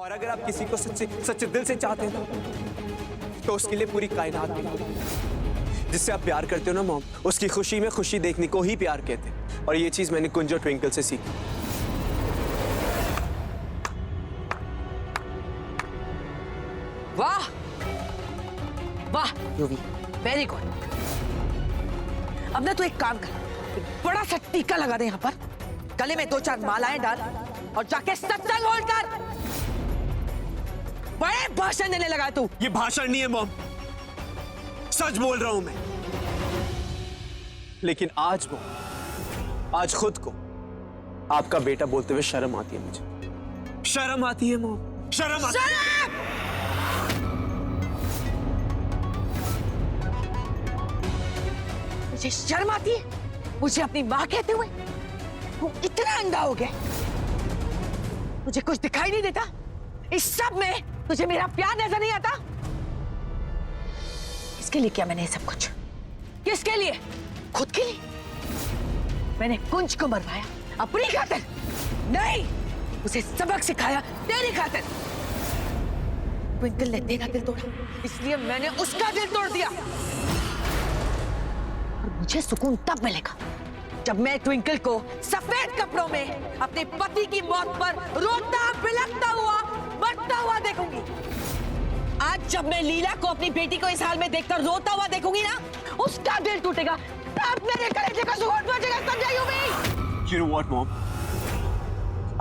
और अगर आप किसी को सच्चे सच्चे दिल से चाहते हैं तो उसके लिए पूरी कायनात में जिससे आप प्यार करते हो ना मॉम, उसकी खुशी में खुशी देखने को ही प्यार कहते हैं। और ये चीज मैंने कुंज और ट्विंकल से सीखी। वाह वाह यूवी, वेरी गुड। अब ना तू एक काम कर, बड़ा सा टीका लगा दे यहाँ पर, गले में 2-4 मालाएं डाल और जाके सत्संग होल्ड कर। बड़े भाषण देने लगा तू। ये भाषण नहीं है मॉम, सच बोल रहा हूं मैं। लेकिन आज आज खुद को आपका बेटा बोलते हुए शर्म आती है मुझे। शर्म आती है मॉम, शर्म आती है। मुझे शर्म आती है मुझे अपनी माँ कहते हुए? तू इतना अंधा हो गया, मुझे कुछ दिखाई नहीं देता? इस सब में तुझे मेरा प्यार नजर नहीं आता? किसके लिए किया मैंने ये सब कुछ? किसके लिए? खुद के लिए? मैंने कुंज को मरवाया अपनी खातिर नहीं, उसे सबक सिखाया तेरी खातिर। ट्विंकल ने तेरा दिल तोड़ा, इसलिए मैंने उसका दिल तोड़ दिया। और मुझे सुकून तब मिलेगा जब मैं ट्विंकल को सफेद कपड़ों में अपने पति की मौत पर रोता बिलखता हुआ मरता हुआ देखूंगी। आज जब मैं लीला को अपनी बेटी को इस हाल में देखकर रोता हुआ देखूंगी ना, उसका दिल टूटेगा, तब मेरे कलेजे का सुकून पहुंचेगा। समझा UV? You know what, mom?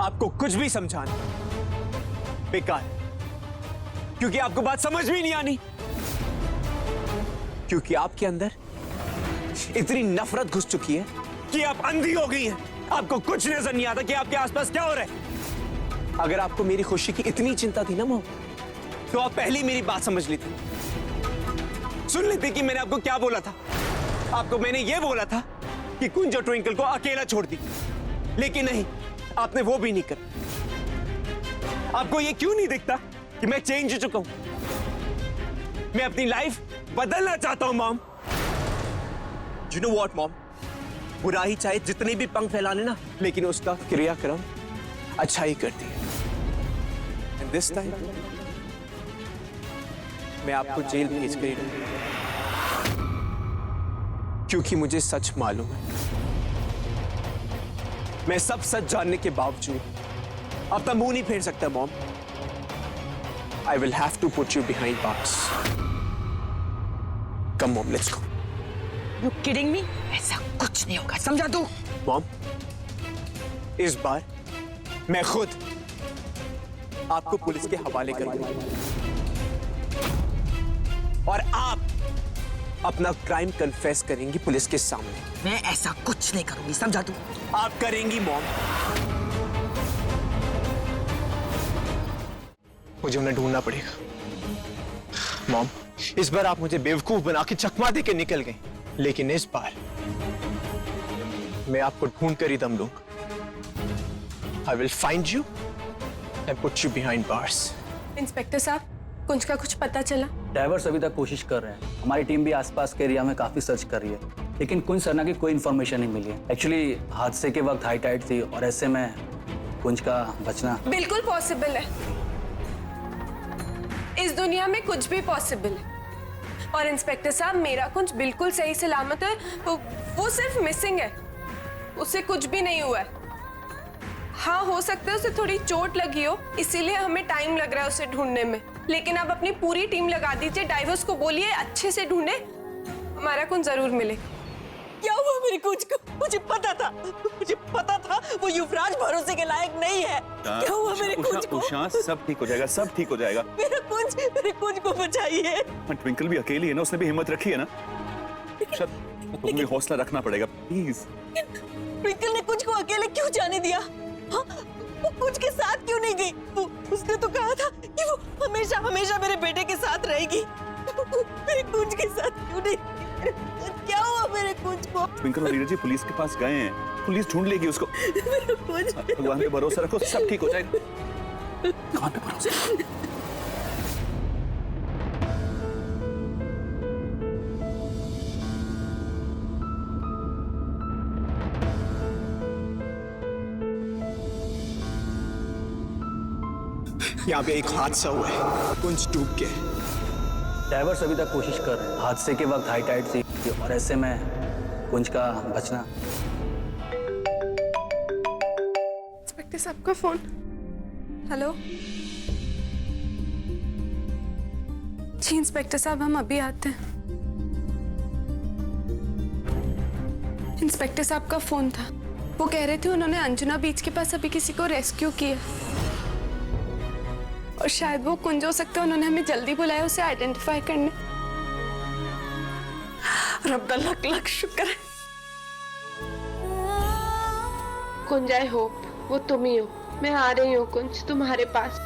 आपको कुछ भी समझाना बेकार, क्योंकि आपको बात समझ भी नहीं आनी, क्योंकि आपके अंदर इतनी नफरत घुस चुकी है कि आप अंधी हो गई हैं। आपको कुछ नजर नहीं आता कि आपके आसपास क्या हो रहा है। अगर आपको मेरी खुशी की इतनी चिंता थी ना मॉम, तो आप पहले ही मेरी बात समझ लेती, सुन लेती कि मैंने आपको क्या बोला था। आपको मैंने ये बोला था कि कुंज और ट्विंकल को अकेला छोड़ दी, लेकिन नहीं, आपने वो भी नहीं करा। आपको ये क्यों नहीं दिखता कि मैं चेंज हो चुका हूं? मैं अपनी लाइफ बदलना चाहता हूं mom. You know what, mom? बुराई चाहे जितने भी पंख फैला लेना, लेकिन उसका क्रियाक्रम अच्छा ही करती है। And this time, मैं आपको जेल भेज कर ही रहूंगा, क्योंकि मुझे सच मालूम है। मैं सब सच जानने के बावजूद अपना मुंह नहीं फेर सकता mom. I will have to put you behind bars. Come mom, let's go. You kidding me? ऐसा कुछ नहीं होगा, समझा तू? मॉम, इस बार मैं खुद आपको पुलिस के हवाले करूंगा और आप अपना क्राइम कन्फेस करेंगी पुलिस के सामने। मैं ऐसा कुछ नहीं करूंगी, समझा तू? आप करेंगी मॉम। मुझे उन्हें ढूंढना पड़ेगा मॉम। इस बार आप मुझे बेवकूफ बना के चकमा दे के निकल गई, लेकिन इस बार मैं आपको ढूंढ कर ही दम लूंगा। I will find you and put you behind bars. Inspector साहब, कुंज का कुछ पता चला? ड्राइवर्स अभी तक कोशिश कर रहे हैं। हमारी टीम भी आसपास के एरिया में काफी सर्च कर रही है, लेकिन कुंज सरना की कोई इन्फॉर्मेशन नहीं मिली है। एक्चुअली हादसे के वक्त हाई टाइड थी और ऐसे में कुंज का बचना बिल्कुल पॉसिबल है। इस दुनिया में कुछ भी पॉसिबल है। और इंस्पेक्टर साहब, मेरा कुंज बिल्कुल सही सलामत है। वो सिर्फ मिसिंग है, उसे कुछ भी नहीं हुआ है। हाँ, हो सकता है उसे थोड़ी चोट लगी हो, इसीलिए हमें टाइम लग रहा है उसे ढूंढने में। लेकिन आप अपनी पूरी टीम लगा दीजिए, ड्राइवर्स को बोलिए अच्छे से ढूंढे, हमारा कुंज जरूर मिले। क्या हुआ मेरी कुंज को? मुझे पता था वो युवराज भरोसे के लायक नहीं है। क्या हुआ मेरे कुंज को? उषा, सब ठीक हो जाएगा, सब ठीक हो जाएगा। मेरे कुंज को बचाइए। ट्विंकल भी अकेली है ना, उसने भी हिम्मत रखी है ना। उषा, तुम्हें भी हौसला रखना पड़ेगा, प्लीज। ट्विंकल ने कुंज को अकेले क्यों जाने दिया? हाँ, वो कुंज के साथ क्यों नहीं गई? उसने तो कहा था कि वो हमेशा हमेशा मेरे बेटे के साथ रहेगी। मेरे कुंज के साथ क्यों नहीं? क्या हुआ मेरे कुंज को? ट्विंकल और नीरज जी पुलिस के पास गए हैं, पुलिस ढूंढ लेगी उसको। भगवान पे भरोसा रखो, सब ठीक हो जाएगा। भगवान पे भरोसा। यहाँ पे एक हादसा हुआ है, कुंज डूब के। डाइवर्स अभी तक कोशिश कर रहे हैं। हादसे के वक्त हाई टाइड थी और ऐसे में कुंज का बचना। इंस्पेक्टर साहब का फोन। हेलो जी इंस्पेक्टर साहब, हम अभी आते हैं। इंस्पेक्टर साहब का फोन था, वो कह रहे थे उन्होंने अंजुना बीच के पास अभी किसी को रेस्क्यू किया और शायद वो कुंज हो सकता है। उन्होंने हमें जल्दी बुलाया उसे आइडेंटिफाई करने। रब का लख लख शुक्र है। कुंज, आई होप वो तुम ही हो। मैं आ रही हूँ कुंज तुम्हारे पास।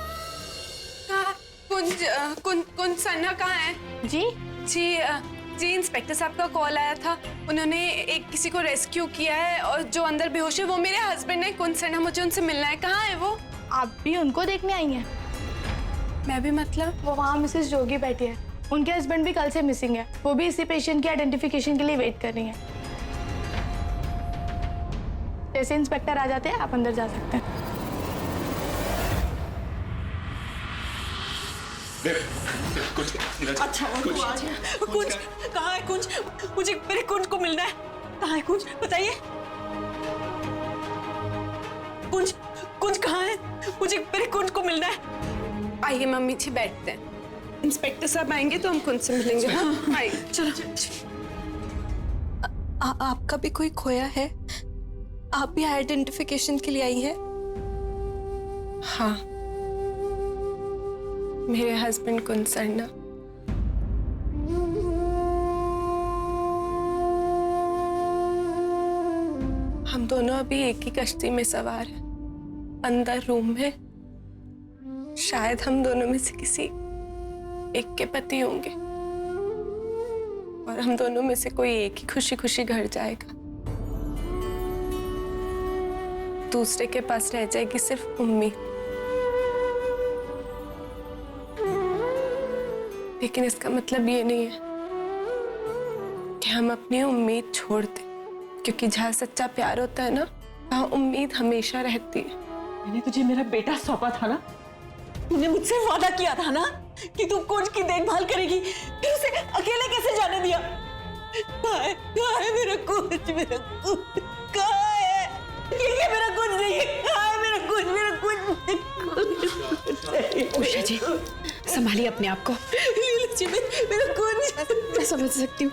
कुंज सन्ना कहाँ है? जी जी इंस्पेक्टर साहब का कॉल आया था। उन्होंने एक किसी को रेस्क्यू किया है और जो अंदर बेहोश है वो मेरे हस्बैंड है। कुंज सन्ना, मुझे उनसे मिलना है। कहाँ है वो? आप भी उनको देखने आई हैं? मैं भी मतलब? वो वहाँ मिसेस जोगी बैठी है, उनके हस्बैंड भी कल से मिसिंग है। वो भी इसी पेशेंट की आइडेंटिफिकेशन के लिए वेट कर रही हैं। जैसे इंस्पेक्टर आ जाते हैं आप अंदर जा सकते हैं। अच्छा कुंज कहाँ है? कुंज, मुझे मेरे कुंज को मिलना है। कहाँ है कुंज, बताइए। कुंज कहाँ है? मुझे मेरे कुंज को मिलना है। आइए मम्मी जी, बैठते हैं। इंस्पेक्टर साहब आएंगे तो हम कुंज से मिलेंगे। हाँ आइए। चलो। आपका भी कोई खोया है? आप भी आइडेंटिफिकेशन के लिए आई हैं? हाँ, मेरे हस्बैंड कुंज सरना। हम दोनों अभी एक ही कश्ती में सवार हैं, अंदर रूम में। शायद हम दोनों में से किसी एक के पति होंगे और हम दोनों में से कोई एक ही खुशी खुशी घर जाएगा। दूसरे के पास रह जाएगी सिर्फ उम्मीद। लेकिन इसका मतलब ये नहीं है कि हम अपनी उम्मीद छोड़ दें, क्योंकि जहाँ सच्चा प्यार होता है ना, वहाँ उम्मीद हमेशा रहती है। मैंने तुझे मेरा बेटा सौंपा था ना, तूने मुझसे वादा किया था ना कि तू कुंज की देखभाल करेगी, फिर उसे अकेले कैसे जाने दिया? कहाँ है मेरा कुंज? मेरा कुंज कहाँ है? ये मेरा कुंज नहीं है। कहाँ है मेरा कुंज? मेरा कुंज। उषा जी, संभालिए अपने आप को। मेरा कुंज। मैं समझ सकती हूँ,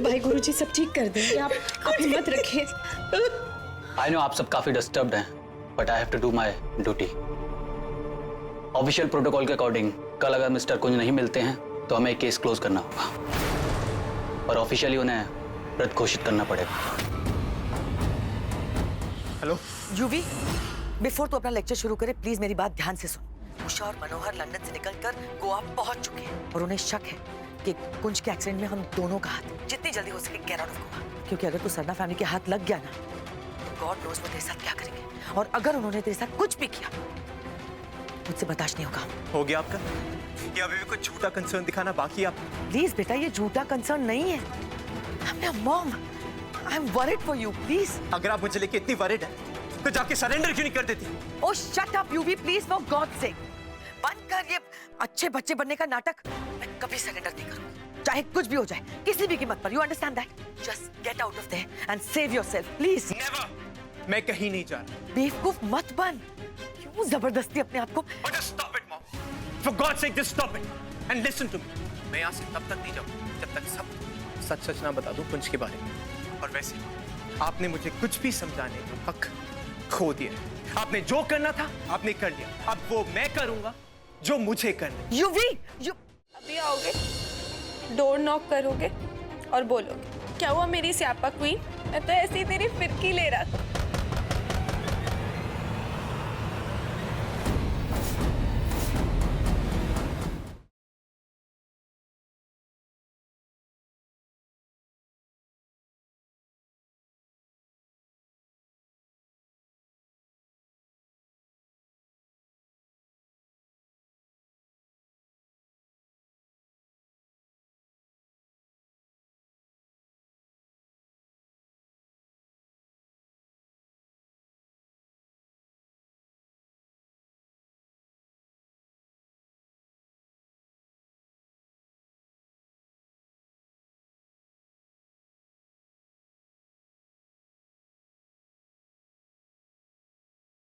भाई गुरुजी सब ठीक कर देंगे। आप हिम्मत रखिए। आई नो आप सब काफी डिस्टर्ब्ड हैं, but I have to do my duty. Official protocol के अकॉर्डिंग कल अगर मिस्टर कुंज नहीं मिलते हैं तो हमें केस क्लोज करना होगा और ऑफिशियली उन्हें मृत घोषित करना पड़ेगा। हेलो यूवी, बिफोर तू अपना लेक्चर शुरू करे प्लीज मेरी बात ध्यान से सुन। उषा और मनोहर लंदन से निकलकर गोवा पहुंच चुके हैं और उन्हें शक है कि कुंज के एक्सीडेंट में हम दोनों का हाथ जितनी जल्दी हो सके गेट आउट ऑफ गोवा। क्योंकि अगर तू सरना फैमिली के हाथ लग गया ना, तो गॉड नोज वो तेरे साथ क्या करेंगे। और अगर उन्होंने तेरे साथ कुछ भी किया, मुझसे बर्दाश्त नहीं होगा। हो गया आपका? ये अभी भी कुछ झूठा कंसर्न दिखाना बाकी है आपका? प्लीज बेटा, ये झूठा कंसर्न नहीं है। I'm your mom. I'm worried for you, please. अगर आप मुझे लेके इतनी वरिड है तो जाके सरेंडर क्यों नहीं कर देती? Oh, shut up, UV, please, for God's sake. बंद कर ये अच्छे बच्चे बनने का नाटक। मैं कभी सरेंडर नहीं करूंगी, चाहे कुछ भी हो जाए, किसी भी कीमत पर। You understand that? Just get out of there and save yourself, please. Never. मैं कहीं नहीं जा रहा। बेवकूफ मत बन। क्यों जबरदस्ती अपने आप को? Oh, just stop it, mom. For God's sake, just stop it and listen to me. मैं यहाँ से तब तक नहीं जाऊँ जब तक सब सच ना बता दूँ कुंज के बारे में। और वैसे आपने मुझे कुछ भी समझाने का हक खो दिया। आपने जो करना था आपने कर लिया। अब वो मैं करूंगा जो मुझे करना। यूवी, अभी आओगे, डोर नॉक करोगे और बोलोगे क्या हुआ मेरी स्यापा क्वीन? मैं तो ऐसी तेरी फिरकी ले रहा था।